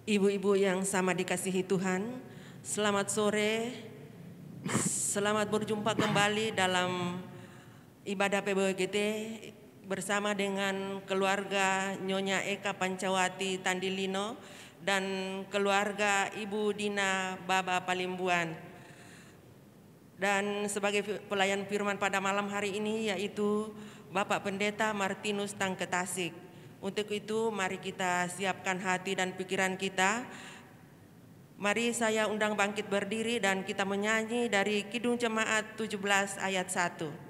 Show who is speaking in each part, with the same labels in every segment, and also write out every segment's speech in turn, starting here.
Speaker 1: Ibu-ibu yang sama dikasihi Tuhan, selamat sore, selamat berjumpa kembali dalam ibadah PBGT bersama dengan keluarga Nyonya Eka Pancawati Tandilino dan keluarga Ibu Dina Baba Palimbuan. Dan sebagai pelayan firman pada malam hari ini yaitu Bapak Pendeta Martinus Tangketasik. Untuk itu mari kita siapkan hati dan pikiran kita. Mari saya undang bangkit berdiri dan kita menyanyi dari Kidung Jemaat 17 ayat 1.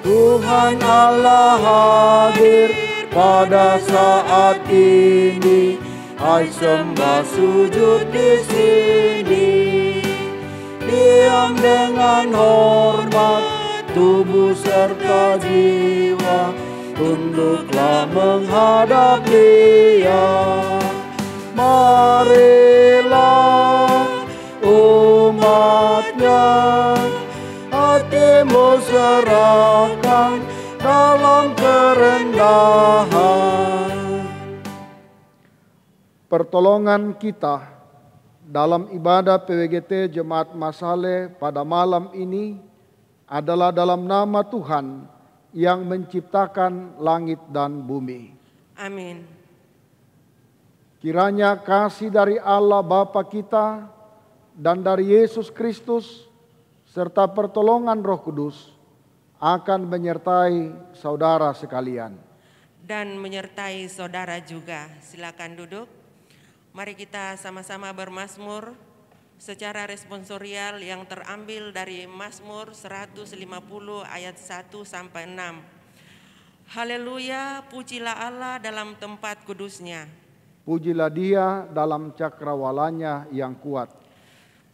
Speaker 2: Tuhan Allah hadir pada saat ini, hai sembah sujud di sini. Diam dengan hormat, tubuh serta jiwa, tunduklah menghadap Dia. Marilah umatnya, hatimu serahkan dalam kerendahan. Pertolongan kita dalam ibadah PWGT Jemaat Masale pada malam ini adalah dalam nama Tuhan yang menciptakan langit dan bumi.
Speaker 1: Amin.
Speaker 2: Kiranya kasih dari Allah Bapa kita dan dari Yesus Kristus serta pertolongan Roh Kudus akan menyertai saudara sekalian.
Speaker 1: Dan menyertai saudara juga. Silakan duduk. Mari kita sama-sama bermazmur secara responsorial yang terambil dari Mazmur 150 ayat 1 sampai 6. Haleluya, pujilah Allah dalam tempat kudusnya.
Speaker 2: Pujilah Dia dalam cakrawalanya yang kuat.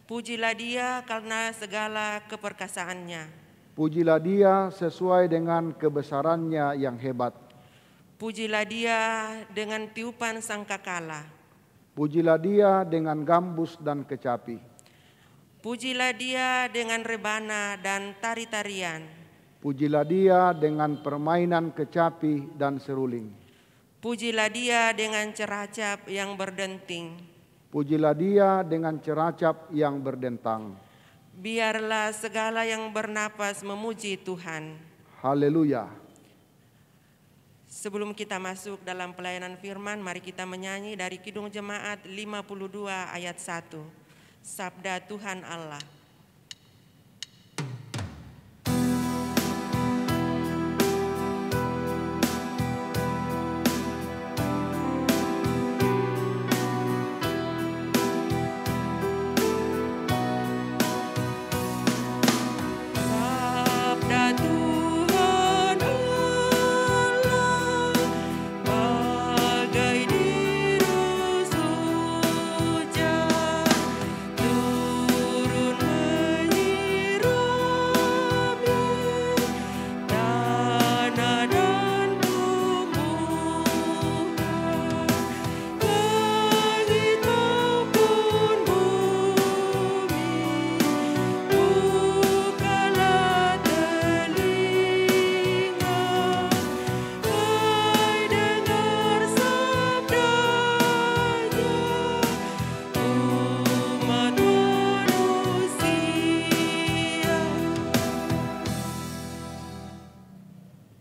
Speaker 1: Pujilah Dia karena segala keperkasaannya.
Speaker 2: Pujilah Dia sesuai dengan kebesarannya yang hebat.
Speaker 1: Pujilah Dia dengan tiupan sangkakala.
Speaker 2: Pujilah Dia dengan gambus dan kecapi.
Speaker 1: Pujilah Dia dengan rebana dan tari-tarian.
Speaker 2: Pujilah Dia dengan permainan kecapi dan seruling.
Speaker 1: Pujilah Dia dengan ceracap yang berdenting.
Speaker 2: Pujilah Dia dengan ceracap yang berdentang.
Speaker 1: Biarlah segala yang bernapas memuji Tuhan.
Speaker 2: Haleluya.
Speaker 1: Sebelum kita masuk dalam pelayanan firman, mari kita menyanyi dari Kidung Jemaat 52 ayat 1. Sabda Tuhan Allah.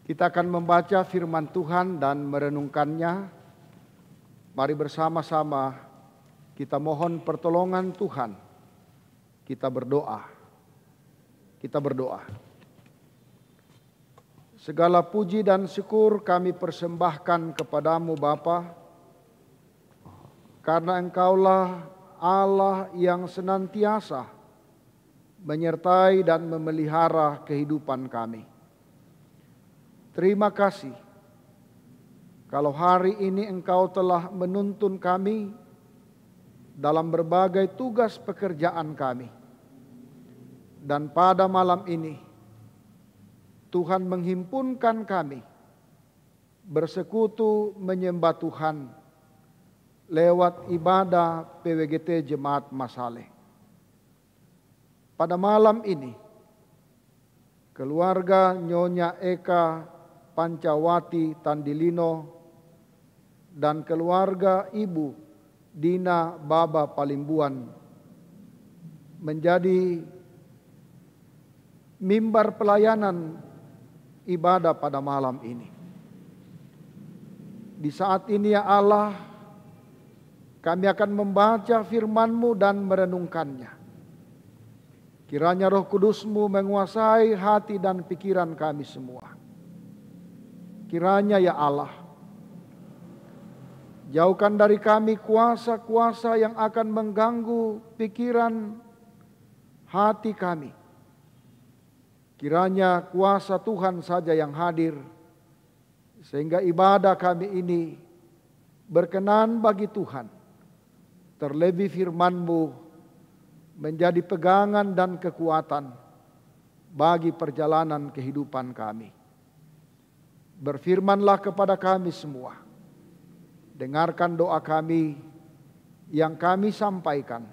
Speaker 2: Kita akan membaca firman Tuhan dan merenungkannya. Mari bersama-sama kita mohon pertolongan Tuhan. Kita berdoa. Kita berdoa. Segala puji dan syukur kami persembahkan kepadamu Bapa, karena Engkaulah Allah yang senantiasa menyertai dan memelihara kehidupan kami. Terima kasih kalau hari ini Engkau telah menuntun kami dalam berbagai tugas pekerjaan kami. Dan pada malam ini Tuhan menghimpunkan kami bersekutu menyembah Tuhan lewat ibadah PWGT Jemaat Masale. Pada malam ini, keluarga Nyonya Eka Pancawati Tandilino dan keluarga Ibu Dina Baba Palimbuan menjadi mimbar pelayanan ibadah pada malam ini. Di saat ini ya Allah, kami akan membaca firman-Mu dan merenungkannya. Kiranya Roh Kudus-Mu menguasai hati dan pikiran kami semua. Kiranya ya Allah, jauhkan dari kami kuasa-kuasa yang akan mengganggu pikiran hati kami. Kiranya kuasa Tuhan saja yang hadir, sehingga ibadah kami ini berkenan bagi Tuhan. Terlebih firman-Mu menjadi pegangan dan kekuatan bagi perjalanan kehidupan kami. Berfirmanlah kepada kami semua. Dengarkan doa kami yang kami sampaikan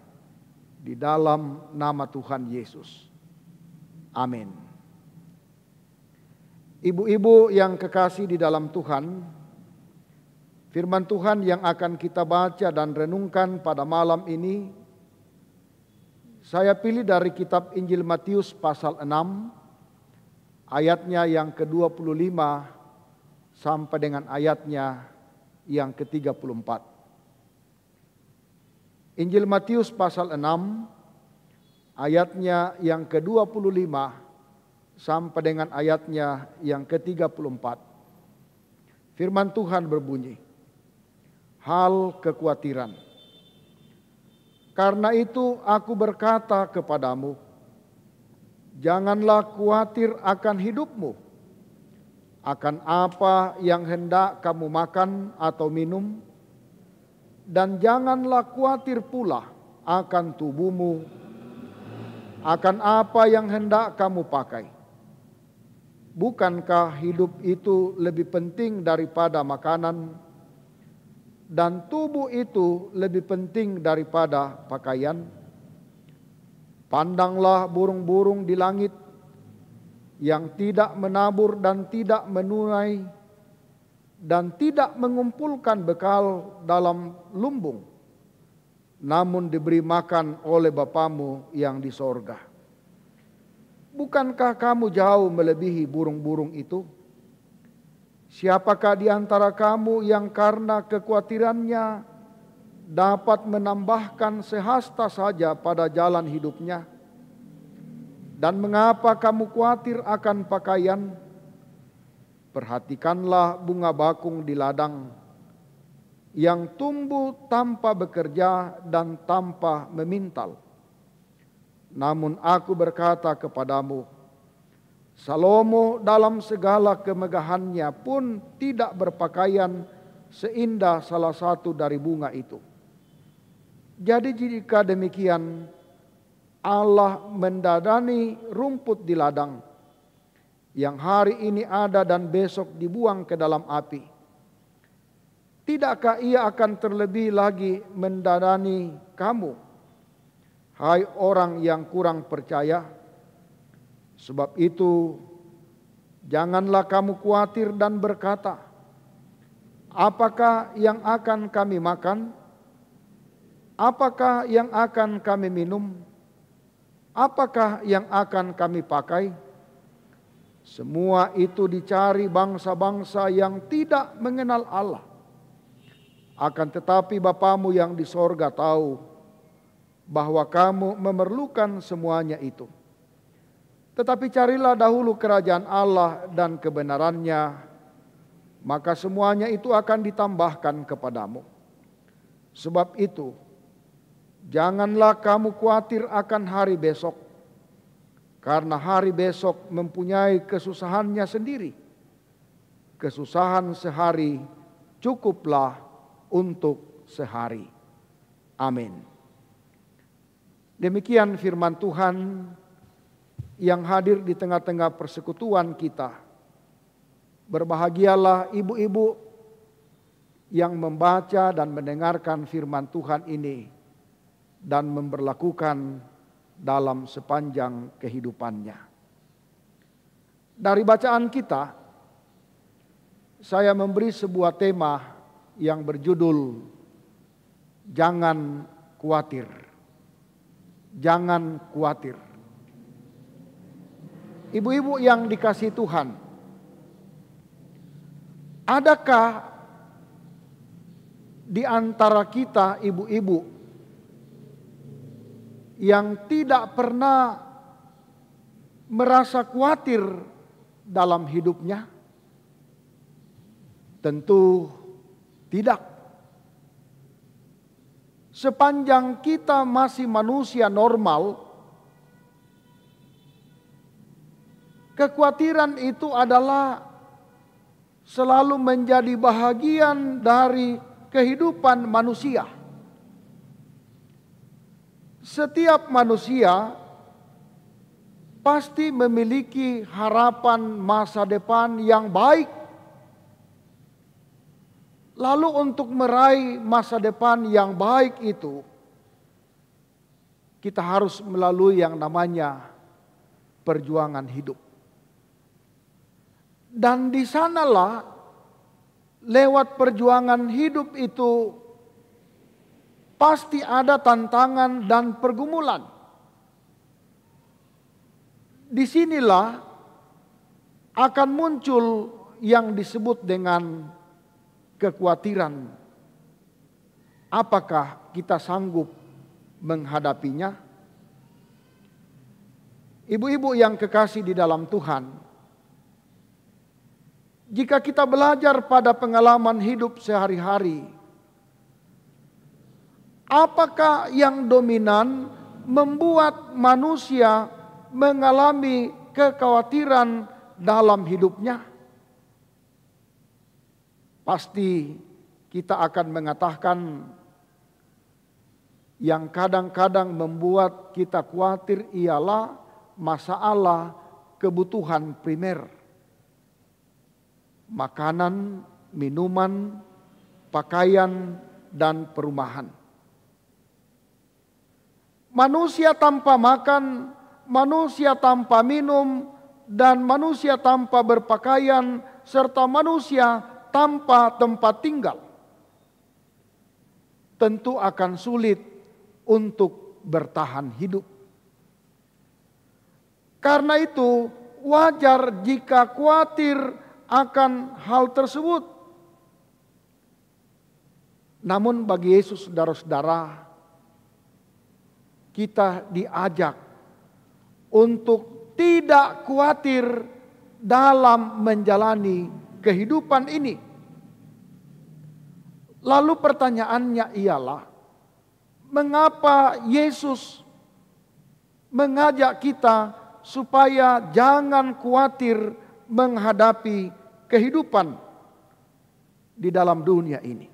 Speaker 2: di dalam nama Tuhan Yesus. Amin. Ibu-ibu yang kekasih di dalam Tuhan, firman Tuhan yang akan kita baca dan renungkan pada malam ini, saya pilih dari kitab Injil Matius pasal 6, ayatnya yang ke-25 sampai dengan ayatnya yang ke-34. Injil Matius pasal 6, ayatnya yang ke-25 sampai dengan ayatnya yang ke-34. Firman Tuhan berbunyi, hal kekhawatiran. Karena itu aku berkata kepadamu, janganlah khawatir akan hidupmu, akan apa yang hendak kamu makan atau minum, dan janganlah khawatir pula akan tubuhmu, akan apa yang hendak kamu pakai. Bukankah hidup itu lebih penting daripada makanan, dan tubuh itu lebih penting daripada pakaian? Pandanglah burung-burung di langit yang tidak menabur dan tidak menuai dan tidak mengumpulkan bekal dalam lumbung, namun diberi makan oleh Bapamu yang di sorga. Bukankah kamu jauh melebihi burung-burung itu? Siapakah di antara kamu yang karena kekhawatirannya dapat menambahkan sehasta saja pada jalan hidupnya? Dan mengapa kamu khawatir akan pakaian? Perhatikanlah bunga bakung di ladang yang tumbuh tanpa bekerja dan tanpa memintal. Namun aku berkata kepadamu, Salomo dalam segala kemegahannya pun tidak berpakaian seindah salah satu dari bunga itu. Jadi jika demikian, Allah mendadani rumput di ladang yang hari ini ada dan besok dibuang ke dalam api. Tidakkah Ia akan terlebih lagi mendadani kamu, hai orang yang kurang percaya? Sebab itu, janganlah kamu khawatir dan berkata, apakah yang akan kami makan? Apakah yang akan kami minum? Apakah yang akan kami pakai? Semua itu dicari bangsa-bangsa yang tidak mengenal Allah. Akan tetapi Bapamu yang di sorga tahu bahwa kamu memerlukan semuanya itu. Tetapi carilah dahulu kerajaan Allah dan kebenarannya, maka semuanya itu akan ditambahkan kepadamu. Sebab itu, janganlah kamu khawatir akan hari besok, karena hari besok mempunyai kesusahannya sendiri. Kesusahan sehari cukuplah untuk sehari. Amin. Demikian firman Tuhan yang hadir di tengah-tengah persekutuan kita. Berbahagialah ibu-ibu yang membaca dan mendengarkan firman Tuhan ini dan memberlakukan dalam sepanjang kehidupannya. Dari bacaan kita, saya memberi sebuah tema yang berjudul Jangan Khawatir. Jangan khawatir. Ibu-ibu yang dikasihi Tuhan, adakah di antara kita ibu-ibu yang tidak pernah merasa khawatir dalam hidupnya? Tentu tidak. Sepanjang kita masih manusia normal, kekhawatiran itu adalah selalu menjadi bahagian dari kehidupan manusia. Setiap manusia pasti memiliki harapan masa depan yang baik. Lalu untuk meraih masa depan yang baik itu, kita harus melalui yang namanya perjuangan hidup. Dan di sanalah lewat perjuangan hidup itu pasti ada tantangan dan pergumulan. Disinilah akan muncul yang disebut dengan kekhawatiran. Apakah kita sanggup menghadapinya? Ibu-ibu yang kekasih di dalam Tuhan, jika kita belajar pada pengalaman hidup sehari-hari, apakah yang dominan membuat manusia mengalami kekhawatiran dalam hidupnya? Pasti kita akan mengatakan yang kadang-kadang membuat kita khawatir ialah masalah kebutuhan primer. Makanan, minuman, pakaian, dan perumahan. Manusia tanpa makan, manusia tanpa minum, dan manusia tanpa berpakaian, serta manusia tanpa tempat tinggal, tentu akan sulit untuk bertahan hidup. Karena itu wajar jika khawatir akan hal tersebut. Namun bagi Yesus, saudara-saudara, kita diajak untuk tidak khawatir dalam menjalani kehidupan ini. Lalu pertanyaannya ialah, mengapa Yesus mengajak kita supaya jangan khawatir menghadapi kehidupan di dalam dunia ini?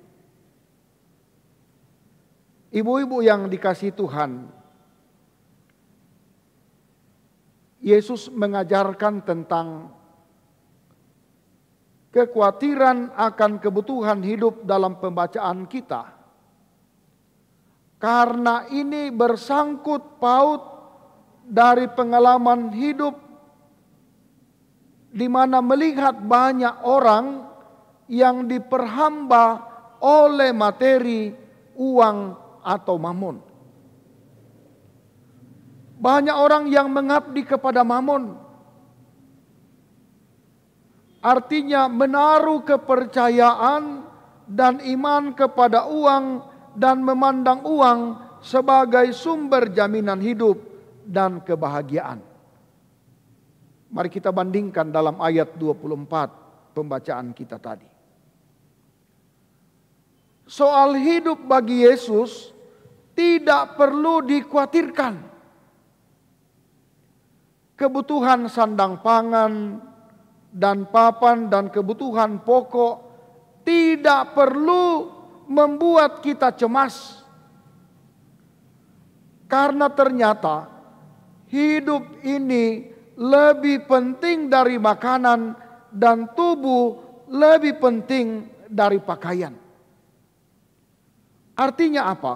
Speaker 2: Ibu-ibu yang dikasihi Tuhan, Yesus mengajarkan tentang kekhawatiran akan kebutuhan hidup dalam pembacaan kita. Karena ini bersangkut paut dari pengalaman hidup di mana melihat banyak orang yang diperhamba oleh materi, uang, atau mamon. Banyak orang yang mengabdi kepada mamon. Artinya menaruh kepercayaan dan iman kepada uang dan memandang uang sebagai sumber jaminan hidup dan kebahagiaan. Mari kita bandingkan dalam ayat 24 pembacaan kita tadi. Soal hidup bagi Yesus tidak perlu dikhawatirkan. Kebutuhan sandang pangan dan papan dan kebutuhan pokok tidak perlu membuat kita cemas. Karena ternyata hidup ini lebih penting dari makanan dan tubuh lebih penting dari pakaian. Artinya apa?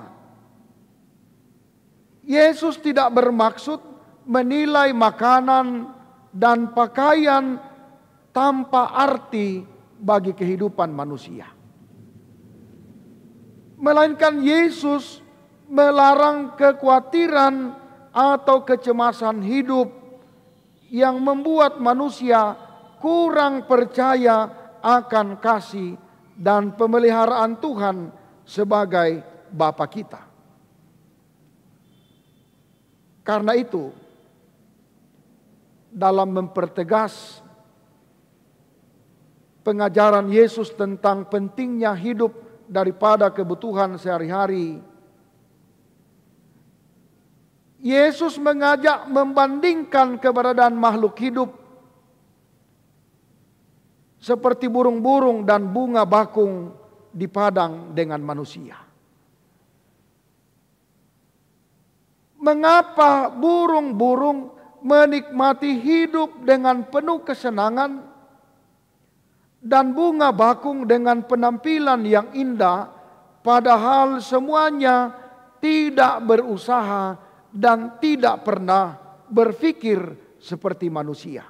Speaker 2: Yesus tidak bermaksud menilai makanan dan pakaian tanpa arti bagi kehidupan manusia. Melainkan Yesus melarang kekhawatiran atau kecemasan hidup yang membuat manusia kurang percaya akan kasih dan pemeliharaan Tuhan sebagai Bapa kita. Karena itu, dalam mempertegas pengajaran Yesus tentang pentingnya hidup daripada kebutuhan sehari-hari, Yesus mengajak membandingkan keberadaan makhluk hidup seperti burung-burung dan bunga bakung di padang dengan manusia. Mengapa burung-burung menikmati hidup dengan penuh kesenangan dan bunga bakung dengan penampilan yang indah, padahal semuanya tidak berusaha dan tidak pernah berpikir seperti manusia?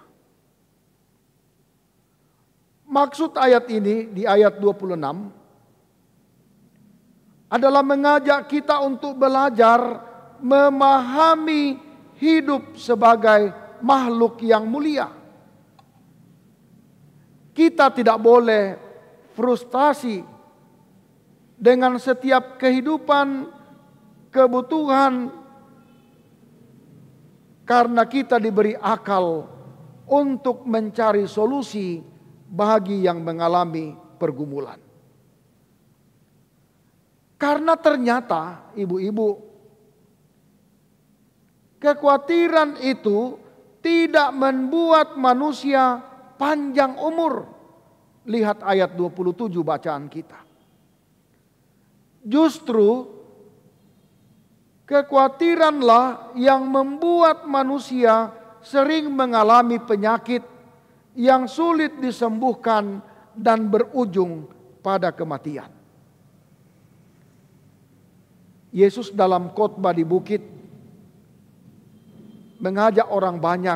Speaker 2: Maksud ayat ini di ayat 26 adalah mengajak kita untuk belajar memahami hidup sebagai makhluk yang mulia. Kita tidak boleh frustasi dengan setiap kehidupan, kebutuhan, karena kita diberi akal untuk mencari solusi bagi yang mengalami pergumulan. Karena ternyata ibu-ibu, kekhawatiran itu tidak membuat manusia panjang umur. Lihat ayat 27 bacaan kita. Justru kekhawatiranlah yang membuat manusia sering mengalami penyakit yang sulit disembuhkan dan berujung pada kematian. Yesus dalam khotbah di bukit mengajak orang banyak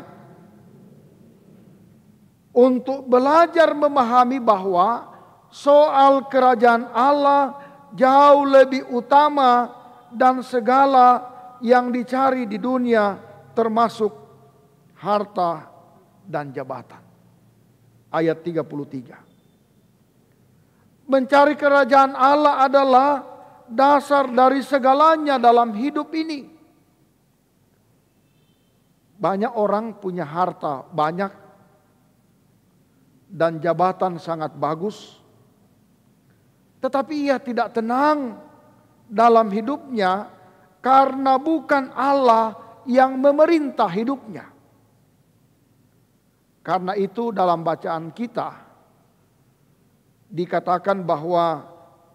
Speaker 2: untuk belajar memahami bahwa soal kerajaan Allah jauh lebih utama dan segala yang dicari di dunia, termasuk harta dan jabatan. Ayat 33. Mencari kerajaan Allah adalah dasar dari segalanya dalam hidup ini. Banyak orang punya harta banyak dan jabatan sangat bagus, tetapi ia tidak tenang dalam hidupnya karena bukan Allah yang memerintah hidupnya. Karena itu dalam bacaan kita dikatakan bahwa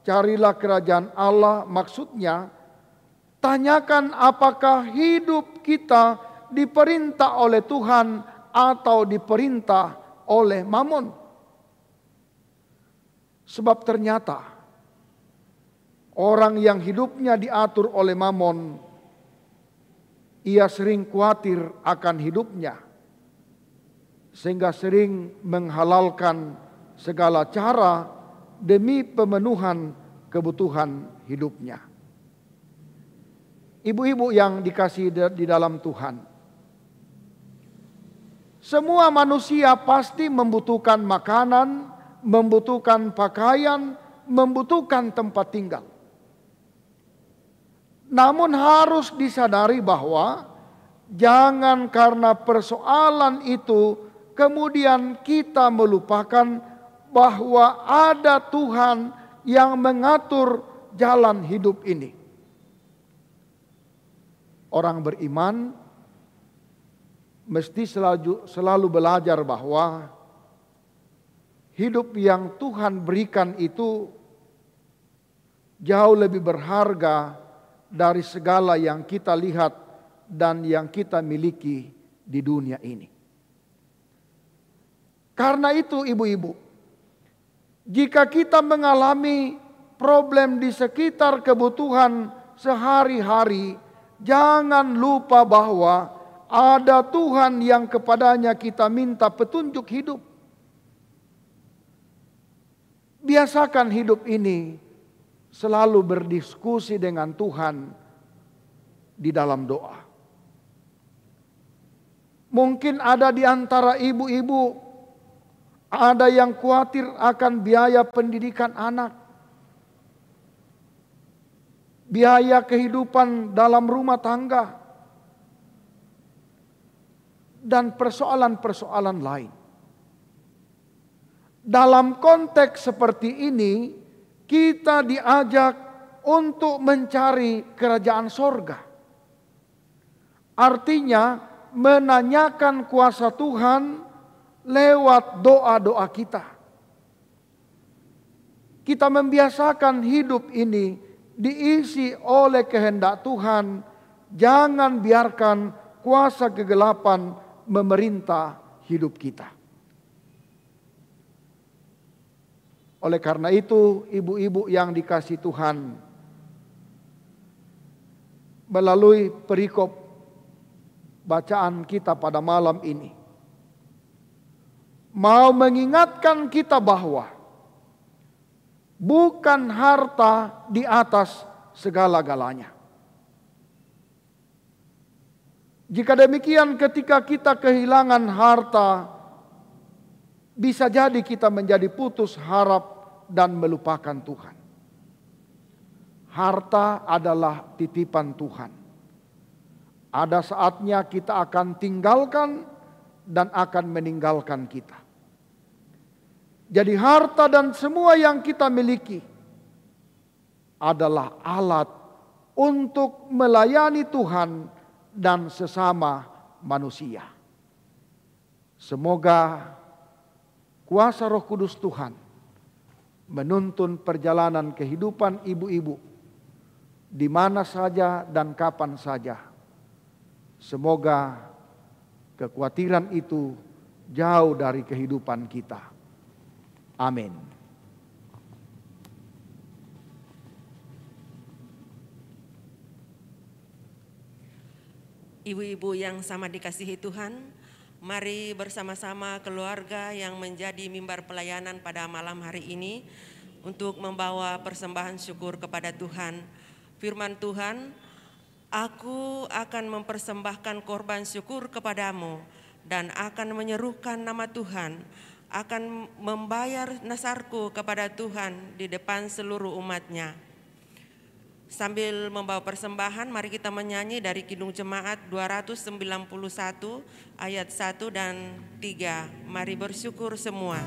Speaker 2: carilah kerajaan Allah, maksudnya tanyakan apakah hidup kita diperintah oleh Tuhan atau diperintah oleh Mamon. Sebab ternyata orang yang hidupnya diatur oleh Mamon, ia sering khawatir akan hidupnya, sehingga sering menghalalkan segala cara demi pemenuhan kebutuhan hidupnya. Ibu-ibu yang dikasihi di dalam Tuhan, semua manusia pasti membutuhkan makanan, membutuhkan pakaian, membutuhkan tempat tinggal. Namun harus disadari bahwa jangan karena persoalan itu kemudian kita melupakan bahwa ada Tuhan yang mengatur jalan hidup ini. Orang beriman mesti selalu belajar bahwa hidup yang Tuhan berikan itu jauh lebih berharga dari segala yang kita lihat dan yang kita miliki di dunia ini. Karena itu ibu-ibu, jika kita mengalami problem di sekitar kebutuhan sehari-hari, jangan lupa bahwa ada Tuhan yang kepadanya kita minta petunjuk hidup. Biasakan hidup ini selalu berdiskusi dengan Tuhan di dalam doa. Mungkin ada di antara ibu-ibu ada yang khawatir akan biaya pendidikan anak, biaya kehidupan dalam rumah tangga, dan persoalan-persoalan lain. Dalam konteks seperti ini, kita diajak untuk mencari kerajaan sorga. Artinya, menanyakan kuasa Tuhan lewat doa-doa kita. Kita membiasakan hidup ini diisi oleh kehendak Tuhan. Jangan biarkan kuasa kegelapan memerintah hidup kita. Oleh karena itu, ibu-ibu yang dikasihi Tuhan, melalui perikop bacaan kita pada malam ini, mau mengingatkan kita bahwa bukan harta di atas segala-galanya. Jika demikian, ketika kita kehilangan harta, bisa jadi kita menjadi putus harap dan melupakan Tuhan. Harta adalah titipan Tuhan. Ada saatnya kita akan tinggalkan dan akan meninggalkan kita. Jadi harta dan semua yang kita miliki adalah alat untuk melayani Tuhan dan sesama manusia. Semoga kuasa Roh Kudus Tuhan menuntun perjalanan kehidupan ibu-ibu di mana saja dan kapan saja. Semoga kekhawatiran itu jauh dari kehidupan kita. Amin.
Speaker 1: Ibu-ibu yang sama dikasihi Tuhan, mari bersama-sama keluarga yang menjadi mimbar pelayanan pada malam hari ini untuk membawa persembahan syukur kepada Tuhan. Firman Tuhan, aku akan mempersembahkan korban syukur kepadamu dan akan menyerukan nama Tuhan, akan membayar nasarku kepada Tuhan di depan seluruh umatnya. Sambil membawa persembahan, mari kita menyanyi dari Kidung Jemaat 291 ayat 1 dan 3. Mari bersyukur semua.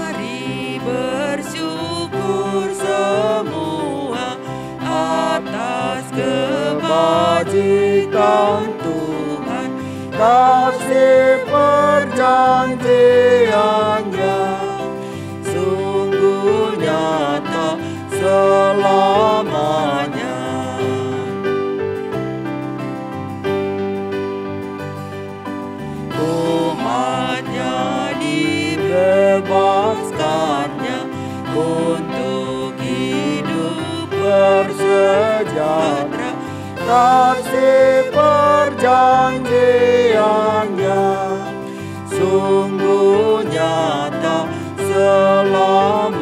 Speaker 1: Mari bersyukur semua atas kebajikan Tuhan, kasih perjanjiannya sungguh nyata selamanya. Umatnya dibebaskannya untuk hidup bersejahtera, kasih perjanjiannya sungguh nyata selamanya.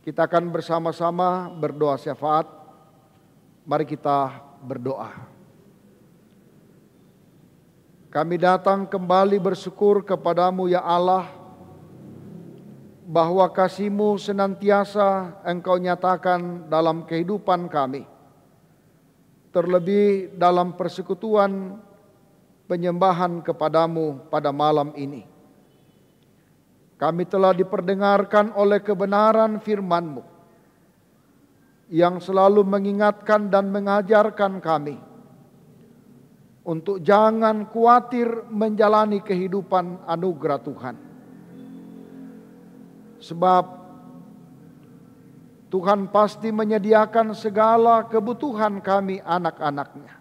Speaker 2: Kita akan bersama-sama berdoa syafaat. Mari kita berdoa. Kami datang kembali bersyukur kepadamu ya Allah, bahwa kasih-Mu senantiasa Engkau nyatakan dalam kehidupan kami. Terlebih dalam persekutuan penyembahan kepadamu pada malam ini. Kami telah diperdengarkan oleh kebenaran firman-Mu yang selalu mengingatkan dan mengajarkan kami untuk jangan khawatir menjalani kehidupan anugerah Tuhan. Sebab Tuhan pasti menyediakan segala kebutuhan kami anak-anak-Nya.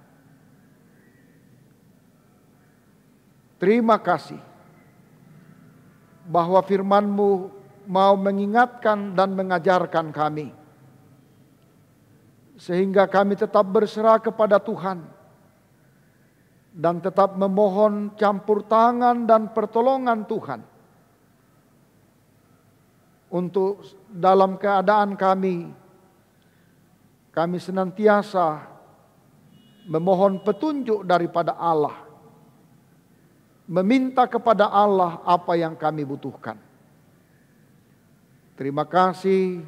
Speaker 2: Terima kasih bahwa firman-Mu mau mengingatkan dan mengajarkan kami, sehingga kami tetap berserah kepada Tuhan dan tetap memohon campur tangan dan pertolongan Tuhan untuk dalam keadaan kami senantiasa memohon petunjuk daripada Allah, meminta kepada Allah apa yang kami butuhkan. Terima kasih,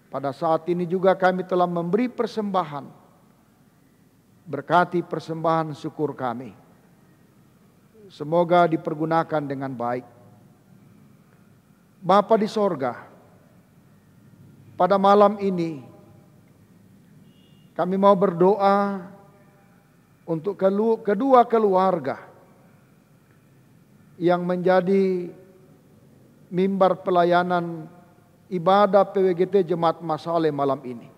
Speaker 2: pada saat ini juga kami telah memberi persembahan. Berkati persembahan syukur kami. Semoga dipergunakan dengan baik. Bapa di sorga, pada malam ini kami mau berdoa untuk kedua keluarga yang menjadi mimbar pelayanan ibadah PWGT Jemaat Masaleh malam ini.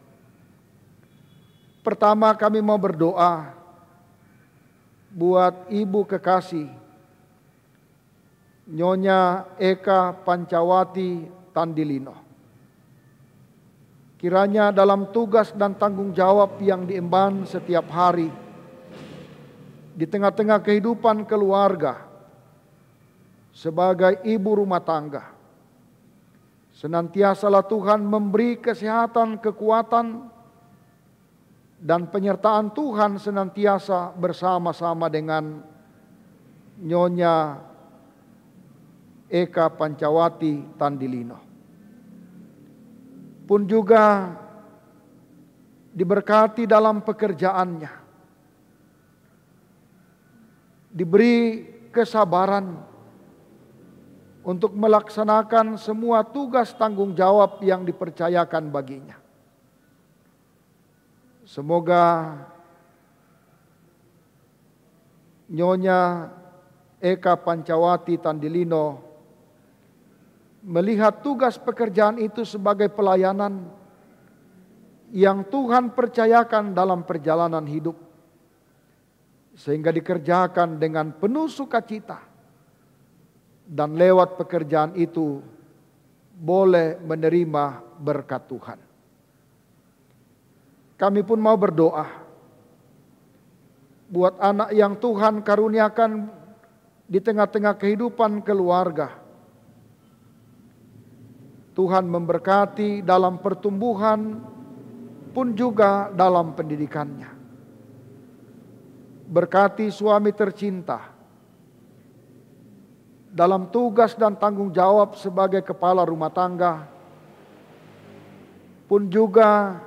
Speaker 2: Pertama, kami mau berdoa buat Ibu kekasih Nyonya Eka Pancawati Tandilino. Kiranya dalam tugas dan tanggung jawab yang diemban setiap hari di tengah-tengah kehidupan keluarga sebagai ibu rumah tangga, senantiasalah Tuhan memberi kesehatan, kekuatan, dan penyertaan Tuhan senantiasa bersama-sama dengan Nyonya Eka Pancawati Tandilino. Pun juga diberkati dalam pekerjaannya, diberi kesabaran untuk melaksanakan semua tugas tanggung jawab yang dipercayakan baginya. Semoga Nyonya Eka Pancawati Tandilino melihat tugas pekerjaan itu sebagai pelayanan yang Tuhan percayakan dalam perjalanan hidup, sehingga dikerjakan dengan penuh sukacita, dan lewat pekerjaan itu boleh menerima berkat Tuhan. Kami pun mau berdoa buat anak yang Tuhan karuniakan di tengah-tengah kehidupan keluarga. Tuhan memberkati dalam pertumbuhan pun juga dalam pendidikannya. Berkati suami tercinta dalam tugas dan tanggung jawab sebagai kepala rumah tangga, pun juga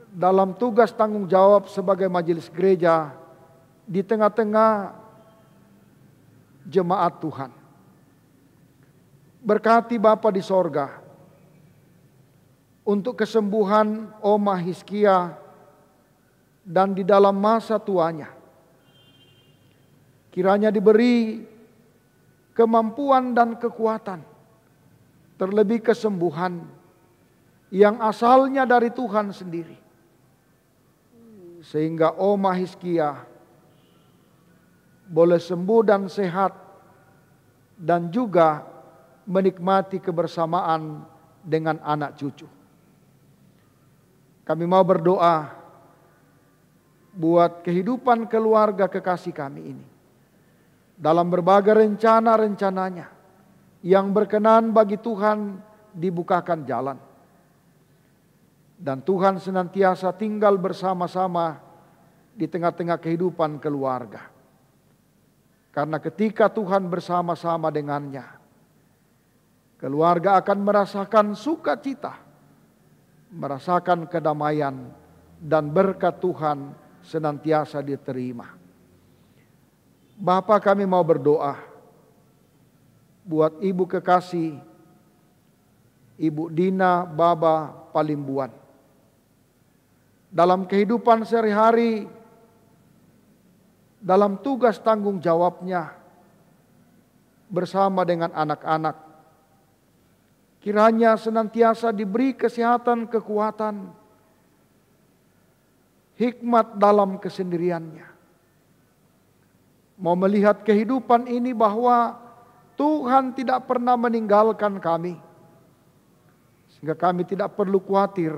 Speaker 2: dalam tugas tanggung jawab sebagai majelis gereja di tengah-tengah jemaat Tuhan. Berkati Bapa di sorga untuk kesembuhan Oma Hizkia dan di dalam masa tuanya. Kiranya diberi kemampuan dan kekuatan, terlebih kesembuhan yang asalnya dari Tuhan sendiri, sehingga Oma Hizkia boleh sembuh dan sehat, dan juga menikmati kebersamaan dengan anak cucu. Kami mau berdoa buat kehidupan keluarga kekasih kami ini, dalam berbagai rencana-rencananya yang berkenan bagi Tuhan dibukakan jalan. Dan Tuhan senantiasa tinggal bersama-sama di tengah-tengah kehidupan keluarga. Karena ketika Tuhan bersama-sama dengannya, keluarga akan merasakan sukacita, merasakan kedamaian, dan berkat Tuhan senantiasa diterima. Bapa, kami mau berdoa buat Ibu kekasih Ibu Dina Baba Palimbuan. Dalam kehidupan sehari-hari dalam tugas tanggung jawabnya bersama dengan anak-anak. Kiranya senantiasa diberi kesehatan, kekuatan, hikmat dalam kesendiriannya. Mau melihat kehidupan ini bahwa Tuhan tidak pernah meninggalkan kami. Sehingga kami tidak perlu khawatir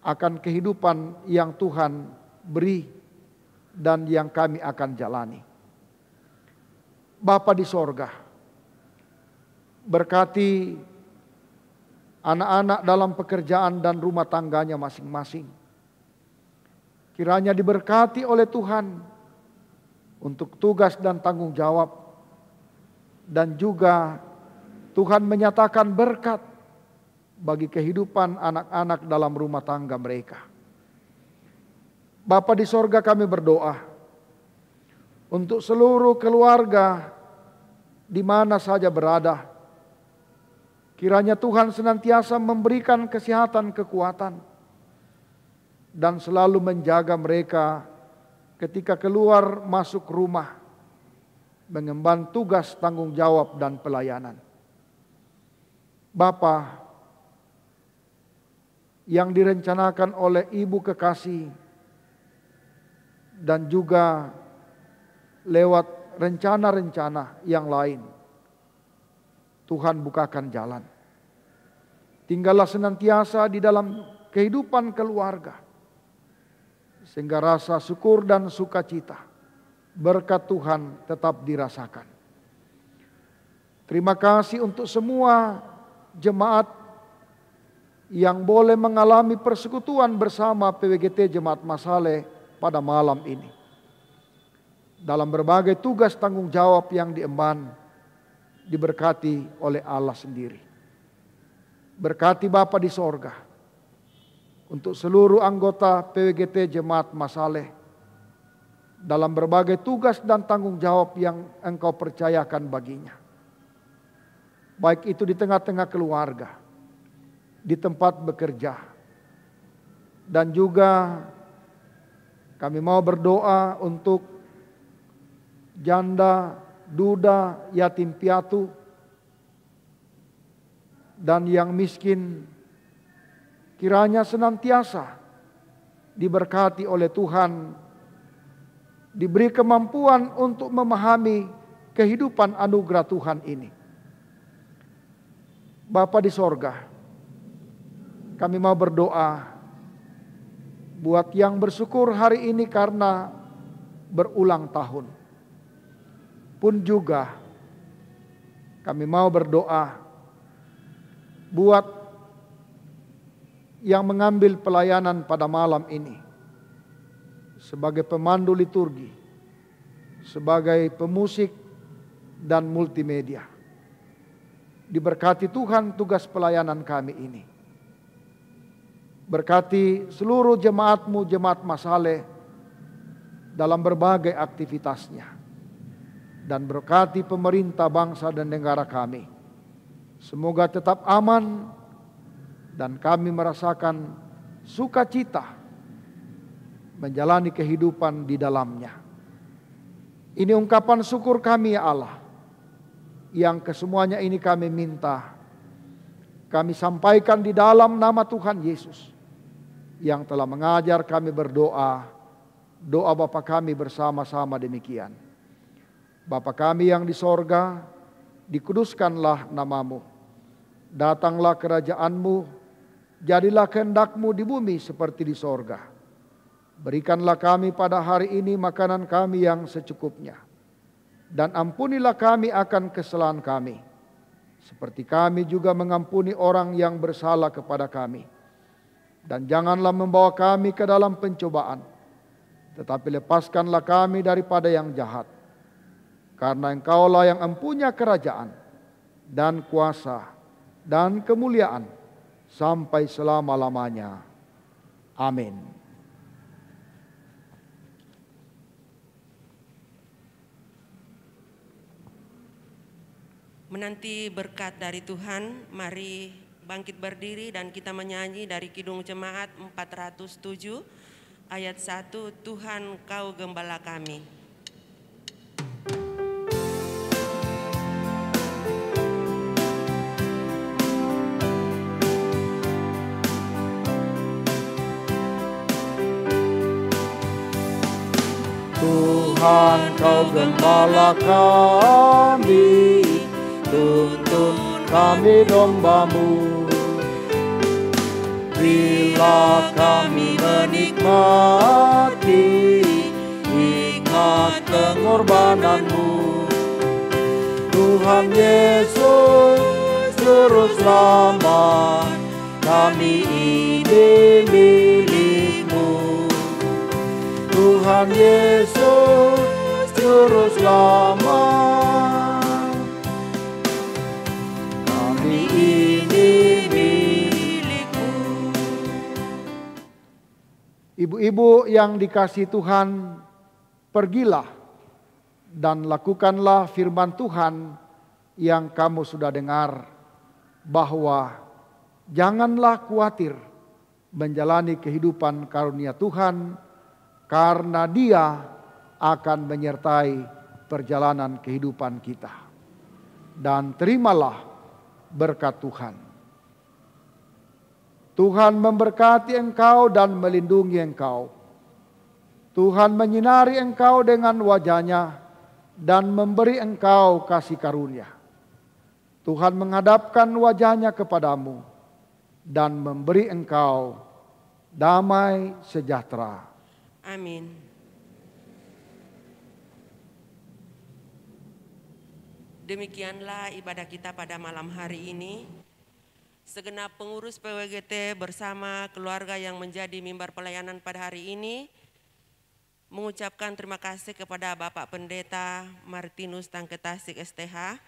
Speaker 2: akan kehidupan yang Tuhan beri dan yang kami akan jalani. Bapa di sorga, berkati anak-anak dalam pekerjaan dan rumah tangganya masing-masing. Kiranya diberkati oleh Tuhan untuk tugas dan tanggung jawab. Dan juga Tuhan menyatakan berkat bagi kehidupan anak-anak dalam rumah tangga mereka. Bapa di sorga, kami berdoa untuk seluruh keluarga di mana saja berada. Kiranya Tuhan senantiasa memberikan kesehatan, kekuatan, dan selalu menjaga mereka ketika keluar masuk rumah, mengemban tugas tanggung jawab dan pelayanan. Bapa, yang direncanakan oleh Ibu kekasih dan juga lewat rencana-rencana yang lain, Tuhan bukakan jalan. Tinggallah senantiasa di dalam kehidupan keluarga, sehingga rasa syukur dan sukacita berkat Tuhan tetap dirasakan. Terima kasih untuk semua jemaat yang boleh mengalami persekutuan bersama PWGT Jemaat Masale pada malam ini. Dalam berbagai tugas tanggung jawab yang diemban, diberkati oleh Allah sendiri. Berkati Bapa di sorga untuk seluruh anggota PWGT Jemaat Masale dalam berbagai tugas dan tanggung jawab yang Engkau percayakan baginya. Baik itu di tengah-tengah keluarga, di tempat bekerja, dan juga kami mau berdoa untuk janda, duda, yatim piatu, dan yang miskin. Kiranya senantiasa diberkati oleh Tuhan, diberi kemampuan untuk memahami kehidupan anugerah Tuhan ini. Bapa di sorga, kami mau berdoa buat yang bersyukur hari ini karena berulang tahun. Pun juga kami mau berdoa buat yang mengambil pelayanan pada malam ini sebagai pemandu liturgi, sebagai pemusik dan multimedia. Diberkati Tuhan tugas pelayanan kami ini. Berkati seluruh jemaat-Mu, jemaat Masale dalam berbagai aktivitasnya. Dan berkati pemerintah bangsa dan negara kami. Semoga tetap aman dan kami merasakan sukacita menjalani kehidupan di dalamnya. Ini ungkapan syukur kami ya Allah, yang kesemuanya ini kami minta, kami sampaikan di dalam nama Tuhan Yesus yang telah mengajar kami berdoa, doa Bapa kami bersama-sama demikian. Bapa kami yang di sorga, dikuduskanlah nama-Mu, datanglah kerajaan-Mu, jadilah kehendak-Mu di bumi seperti di sorga. Berikanlah kami pada hari ini makanan kami yang secukupnya. Dan ampunilah kami akan kesalahan kami, seperti kami juga mengampuni orang yang bersalah kepada kami. Dan janganlah membawa kami ke dalam pencobaan, tetapi lepaskanlah kami daripada yang jahat. Karena Engkaulah yang empunya kerajaan dan kuasa dan kemuliaan sampai selama-lamanya. Amin.
Speaker 1: Menanti berkat dari Tuhan, mari bangkit berdiri dan kita menyanyi dari Kidung Jemaat 407 ayat 1, Tuhan Kau Gembala Kami.
Speaker 2: Tuhan Kau gembala kami, tuntun kami domba-Mu. Bila kami menikmati hikmat pengorbanan-Mu, Tuhan Yesus Juru Selamat, kami ini milik-Mu. Tuhan Yesus Juru Selamat, kami ini milik-Mu. Ibu-ibu yang dikasihi Tuhan, pergilah dan lakukanlah firman Tuhan yang kamu sudah dengar, bahwa janganlah khawatir menjalani kehidupan karunia Tuhan, karena Dia akan menyertai perjalanan kehidupan kita. Dan terimalah berkat Tuhan. Tuhan memberkati engkau dan melindungi engkau. Tuhan menyinari engkau dengan wajah-Nya dan memberi engkau kasih karunia. Tuhan menghadapkan wajah-Nya kepadamu dan memberi engkau damai sejahtera.
Speaker 1: Amin. Demikianlah ibadah kita pada malam hari ini. Segenap pengurus PWGT bersama keluarga yang menjadi mimbar pelayanan pada hari ini mengucapkan terima kasih kepada Bapak Pendeta Martinus Tangketasik STH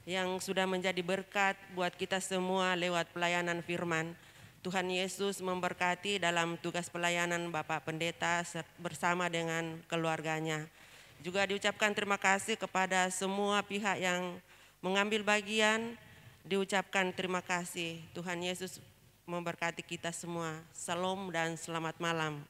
Speaker 1: yang sudah menjadi berkat buat kita semua lewat pelayanan firman. Tuhan Yesus memberkati dalam tugas pelayanan Bapak Pendeta bersama dengan keluarganya. Juga diucapkan terima kasih kepada semua pihak yang mengambil bagian, diucapkan terima kasih. Tuhan Yesus memberkati kita semua. Salam dan selamat malam.